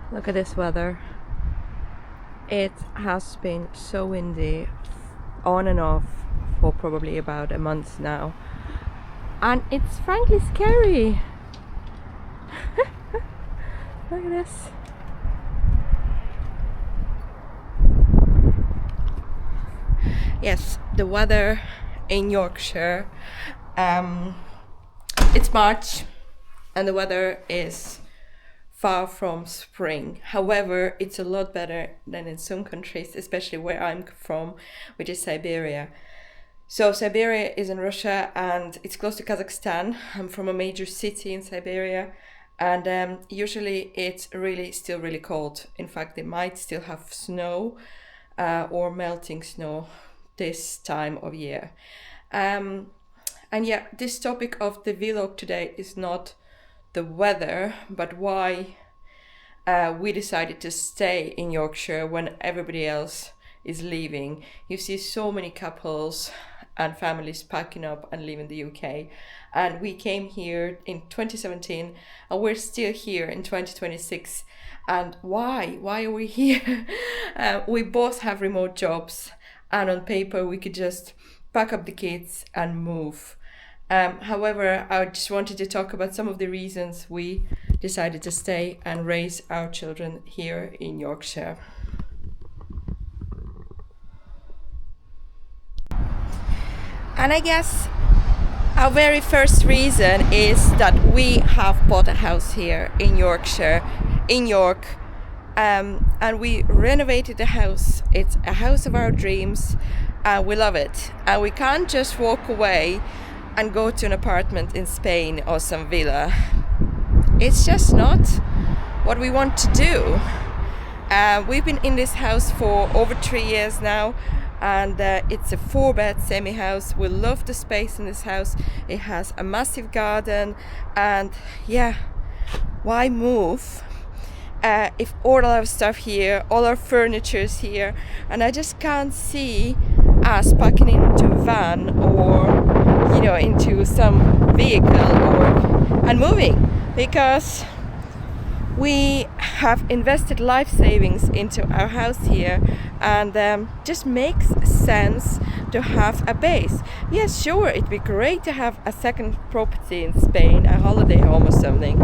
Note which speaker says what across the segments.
Speaker 1: Look at this weather. It has been so windy on and off for probably about a month now, and it's frankly scary. Look at this. Yes, the weather in Yorkshire, it's March and the weather is far from spring. However, it's a lot better than in some countries, especially where I'm from, which is Siberia. So Siberia is in Russia and it's close to Kazakhstan. I'm from a major city in Siberia, and usually it's really still really cold. In fact, they might still have snow or melting snow this time of year. And yeah, this topic of the vlog today is not the weather, but why we decided to stay in Yorkshire when everybody else is leaving. You see so many couples and families packing up and leaving the UK. And we came here in 2017 and we're still here in 2026. And why? Why are we here? We both have remote jobs, and on paper we could just pack up the kids and move. However, I just wanted to talk about some of the reasons we decided to stay and raise our children here in Yorkshire. And I guess our very first reason is that we have bought a house here in Yorkshire, in York, and we renovated the house. It's a house of our dreams, and we love it. And we can't just walk away and go to an apartment in Spain or some villa. It's just not what we want to do. We've been in this house for over 3 years now, and it's a 4-bed semi-house. We love the space in this house. It has a massive garden, and yeah, why move if all our stuff here, all our furniture is here, and I just can't see us packing into a van or into some vehicle and moving, because we have invested life savings into our house here, and just makes sense to have a base. Yes, sure, it'd be great to have a second property in Spain, a holiday home or something,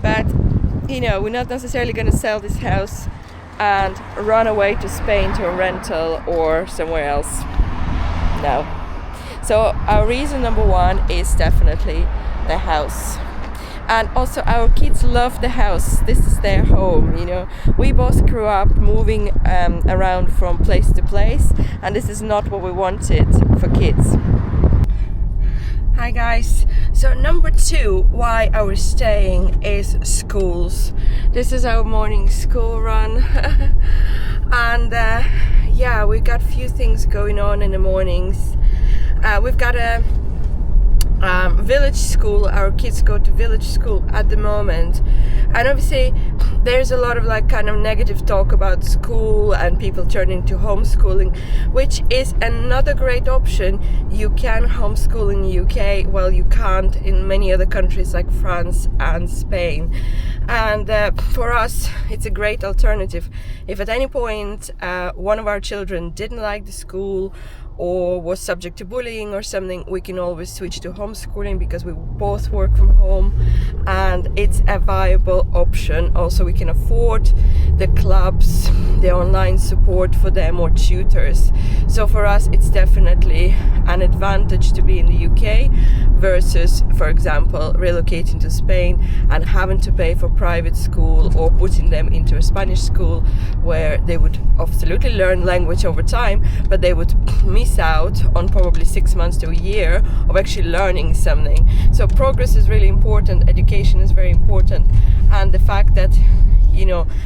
Speaker 1: but we're not necessarily going to sell this house and run away to Spain to a rental or somewhere else. No. So our reason number one is definitely the house. And also our kids love the house. This is their home, We both grew up moving around from place to place, and this is not what we wanted for kids. Hi guys. So number two, why I was staying, is schools. This is our morning school run. And yeah, we've got a few things going on in the mornings. We've got a village school. Our kids go to village school at the moment, and obviously there's a lot of kind of negative talk about school and people turning to homeschooling, which is another great option. You can homeschool in the UK while you can't in many other countries like France and Spain, and for us it's a great alternative. If at any point one of our children didn't like the school or was subject to bullying or something, we can always switch to homeschooling because we both work from home, and it's a viable option. Also, we can afford the clubs, the online support for them, or tutors. So for us, it's definitely an advantage to be in the UK versus, for example, relocating to Spain and having to pay for private school or putting them into a Spanish school where they would absolutely learn language over time, but they would miss out on probably 6 months to a year of actually learning something. So progress is really important, education is very important, and the fact that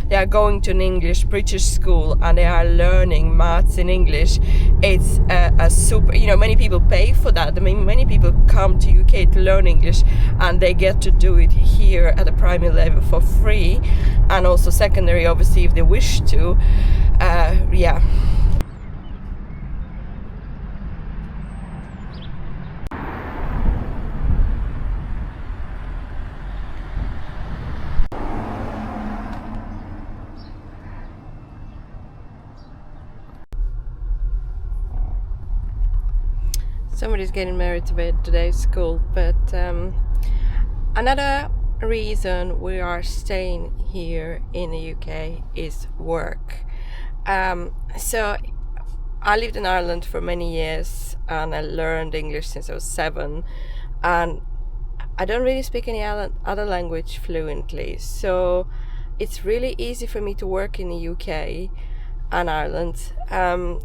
Speaker 1: they are going to an English British school and they are learning maths in English, it's a super, many people pay for that. I mean, many people come to UK to learn English, and they get to do it here at a primary level for free, and also secondary, obviously, if they wish to. Yeah. Somebody's getting married today, it's cool. But another reason we are staying here in the UK is work. So I lived in Ireland for many years and I learned English since I was 7, and I don't really speak any other language fluently, so it's really easy for me to work in the UK and Ireland, or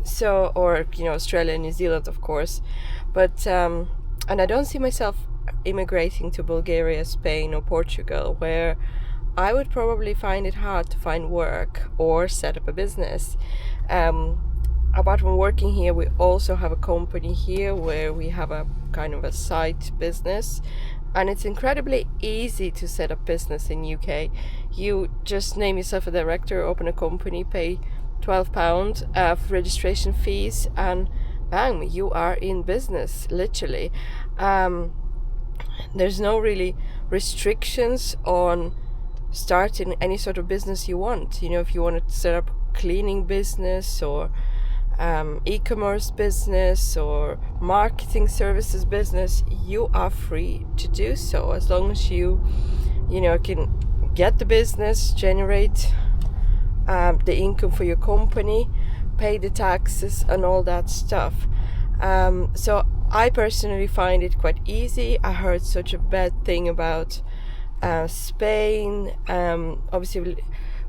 Speaker 1: Australia and New Zealand, of course, but and I don't see myself immigrating to Bulgaria, Spain or Portugal, where I would probably find it hard to find work or set up a business. Apart from working here, we also have a company here where we have a kind of a side business, and it's incredibly easy to set up business in UK. You just name yourself a director, open a company, pay £12 for registration fees, and bang, you are in business, literally. There's no really restrictions on starting any sort of business you want. If you want to set up a cleaning business or e-commerce business or marketing services business, you are free to do so, as long as you can get the business, generate the income for your company, pay the taxes and all that stuff. So I personally find it quite easy. I heard such a bad thing about Spain, obviously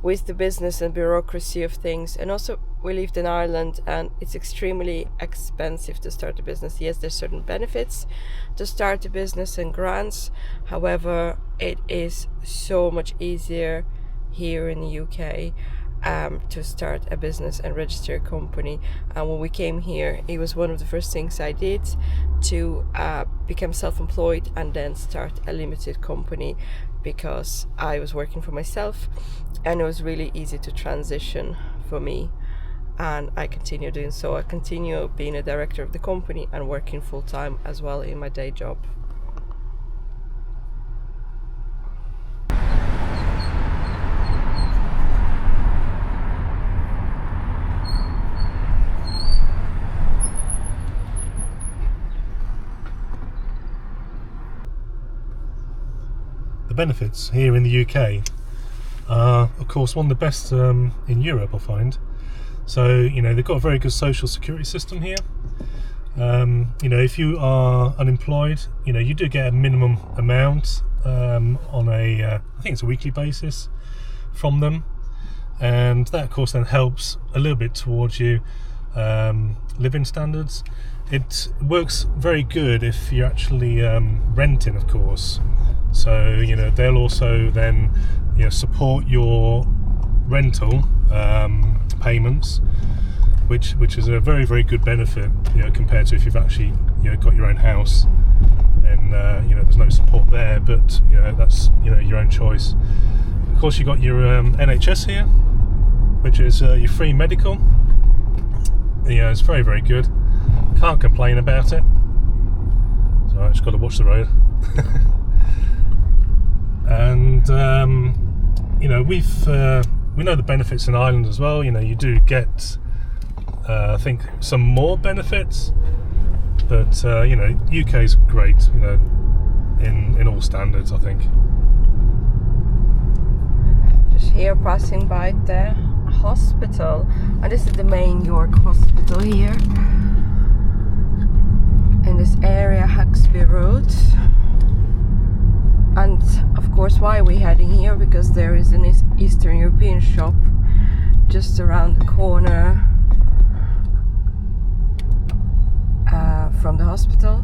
Speaker 1: with the business and bureaucracy of things, and also we lived in Ireland and it's extremely expensive to start a business. Yes, there's certain benefits to start a business and grants, however it is so much easier here in the UK to start a business and register a company. And when we came here, it was one of the first things I did to become self-employed and then start a limited company, because I was working for myself and it was really easy to transition for me, and I continue doing so. I continue being a director of the company and working full-time as well in my day job.
Speaker 2: The benefits here in the UK are, of course, one of the best in Europe, I find. So, they've got a very good social security system here. If you are unemployed, you do get a minimum amount on I think it's a weekly basis from them. And that, of course, then helps a little bit towards you living standards. It works very good if you're actually renting, of course. So, they'll also then, support your rental payments, which is a very, very good benefit, compared to if you've actually, got your own house. Then, there's no support there, but, that's, your own choice. Of course, you've got your NHS here, which is your free medical. It's very, very good. Can't complain about it. So I just got to watch the road. And we know the benefits in Ireland as well. You do get I think some more benefits, but UK is great, in all standards, I think.
Speaker 1: Just here passing by the hospital, and this is the main York hospital here in this area, Huxby Road. And of course, why are we heading here? Because there is an Eastern European shop just around the corner from the hospital,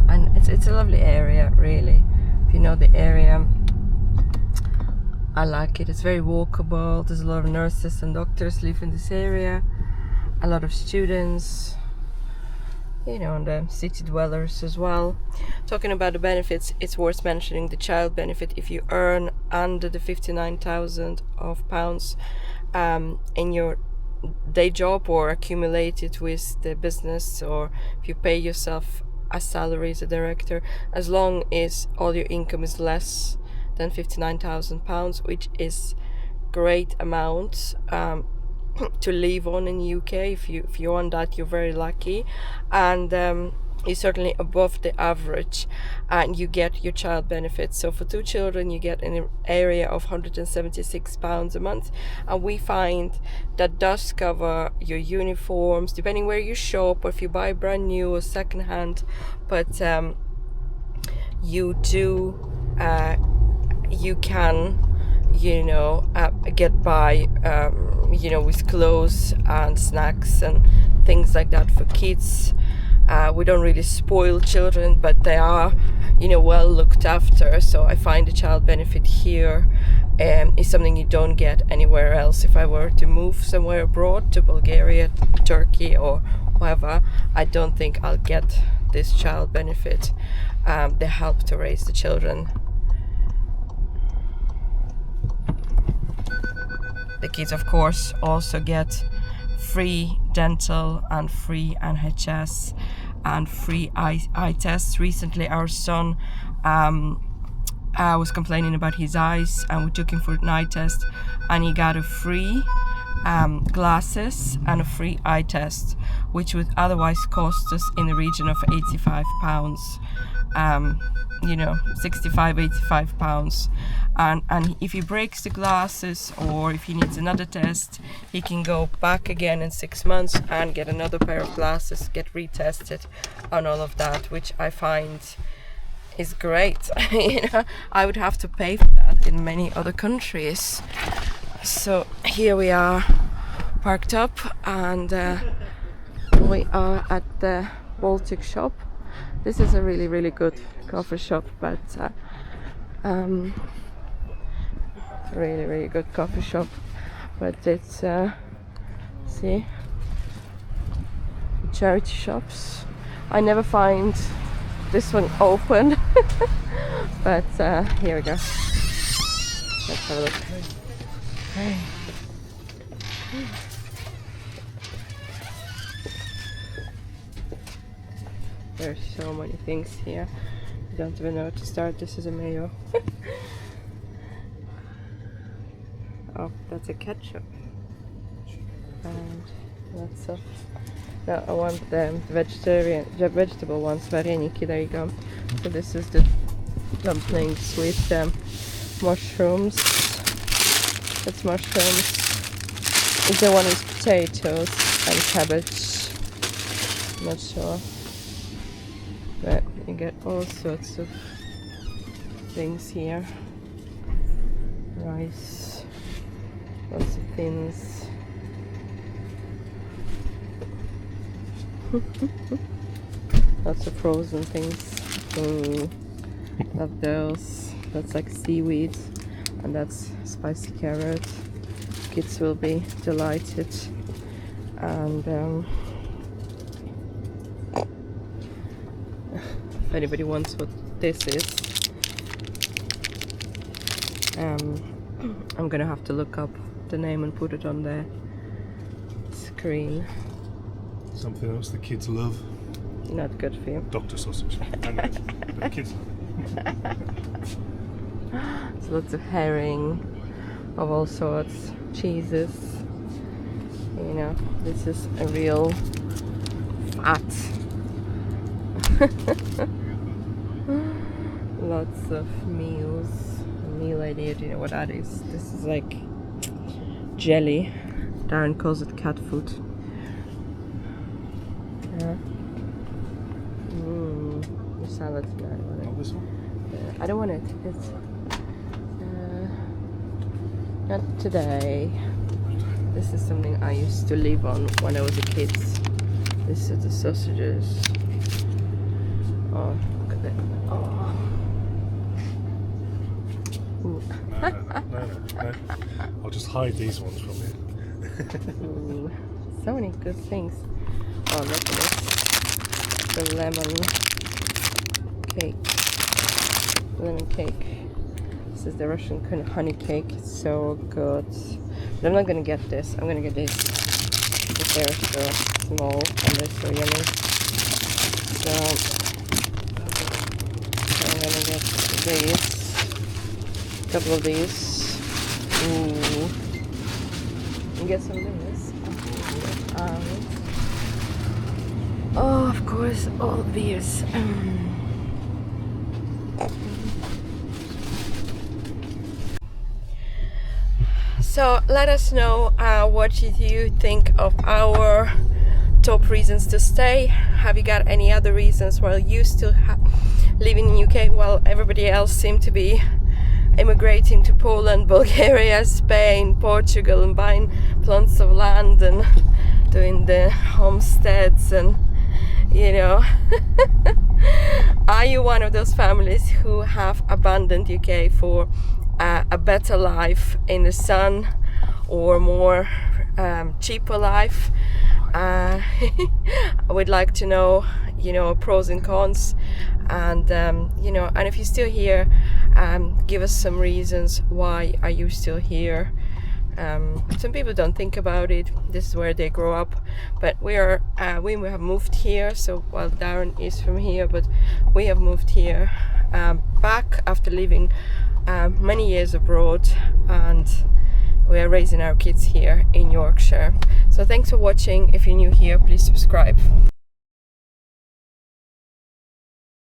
Speaker 1: and it's a lovely area, really. If you know the area, I like it. It's very walkable. There's a lot of nurses and doctors live in this area, a lot of students, and the city dwellers as well. Talking about the benefits, it's worth mentioning the child benefit. If you earn under the £59,000 in your day job or accumulate it with the business, or if you pay yourself a salary as a director, as long as all your income is less than £59,000, which is great amount. to live on in the UK. If you want that, you're very lucky, and you're certainly above the average, and you get your child benefits. So for 2 children, you get an area of £176 a month, and we find that does cover your uniforms, depending where you shop, or if you buy brand new or second hand. But you can get by with clothes and snacks and things like that for kids. We don't really spoil children, but they are well looked after. So I find the child benefit here is something you don't get anywhere else. If I were to move somewhere abroad, to Bulgaria, Turkey, or wherever, I don't think I'll get this child benefit, the help to raise the children. The kids, of course, also get free dental and free NHS and free eye tests. Recently, our son was complaining about his eyes, and we took him for an eye test, and he got a free glasses and a free eye test, which would otherwise cost us in the region of £85. 65, £85, and if he breaks the glasses or if he needs another test, he can go back again in 6 months and get another pair of glasses, get retested on all of that, which I find is great. I would have to pay for that in many other countries. So here we are parked up, and we are at the Baltic shop. This is a really, really good coffee shop, but really, really good coffee shop. But it's see, charity shops. I never find this one open, but here we go. Let's have a look. Okay. There's so many things here. I don't even know where to start. This is a mayo. Oh, that's a ketchup. And lots of... No, I want the vegetable ones. Vareniki, there you go. So this is the dumplings with mushrooms. That's mushrooms. The one is potatoes and cabbage. I'm not sure. But you get all sorts of things here. Rice, lots of things. Lots of frozen things. Love those. That's like seaweed, and that's spicy carrot. Kids will be delighted. And if anybody wants what this is, I'm gonna have to look up the name and put it on the screen.
Speaker 2: Something else the kids love.
Speaker 1: Not good for you.
Speaker 2: Doctor sausage. I know, but the kids love it.
Speaker 1: So lots of herring of all sorts, cheeses. This is a real fat. Lots of meals. A meal idea, do you know what that is? This is like jelly. Darren calls it cat food. Yeah. The salad. No, I don't want it.
Speaker 2: This one?
Speaker 1: I don't want it. It's not today. This is something I used to live on when I was a kid. This is the sausages. Oh, look at that. Oh.
Speaker 2: No. I'll just hide these ones from you.
Speaker 1: So many good things. Oh, look at this. The lemon cake. Lemon cake. This is the Russian honey cake. It's so good. But I'm not gonna get this. I'm gonna get this. But they're so small and they're so yummy. So I'm gonna get these. A couple of these. Ooh. I'm get some lemons. Oh, of course, all beers. So let us know what did you think of our top reasons to stay. Have you got any other reasons while you still living in UK while everybody else seemed to be immigrating to Poland, Bulgaria, Spain, Portugal, and buying plots of land and doing the homesteads, and you know, are you one of those families who have abandoned UK for a better life in the sun or more cheaper life? I would like to know, you know, pros and cons, and you know, and if you're still here, give us some reasons why are you still here. Some people don't think about it. This is where they grow up, but we have moved here. So while Darren is from here, but we have moved here back after living many years abroad, and we are raising our kids here in Yorkshire. So thanks for watching. If you're new here, please subscribe.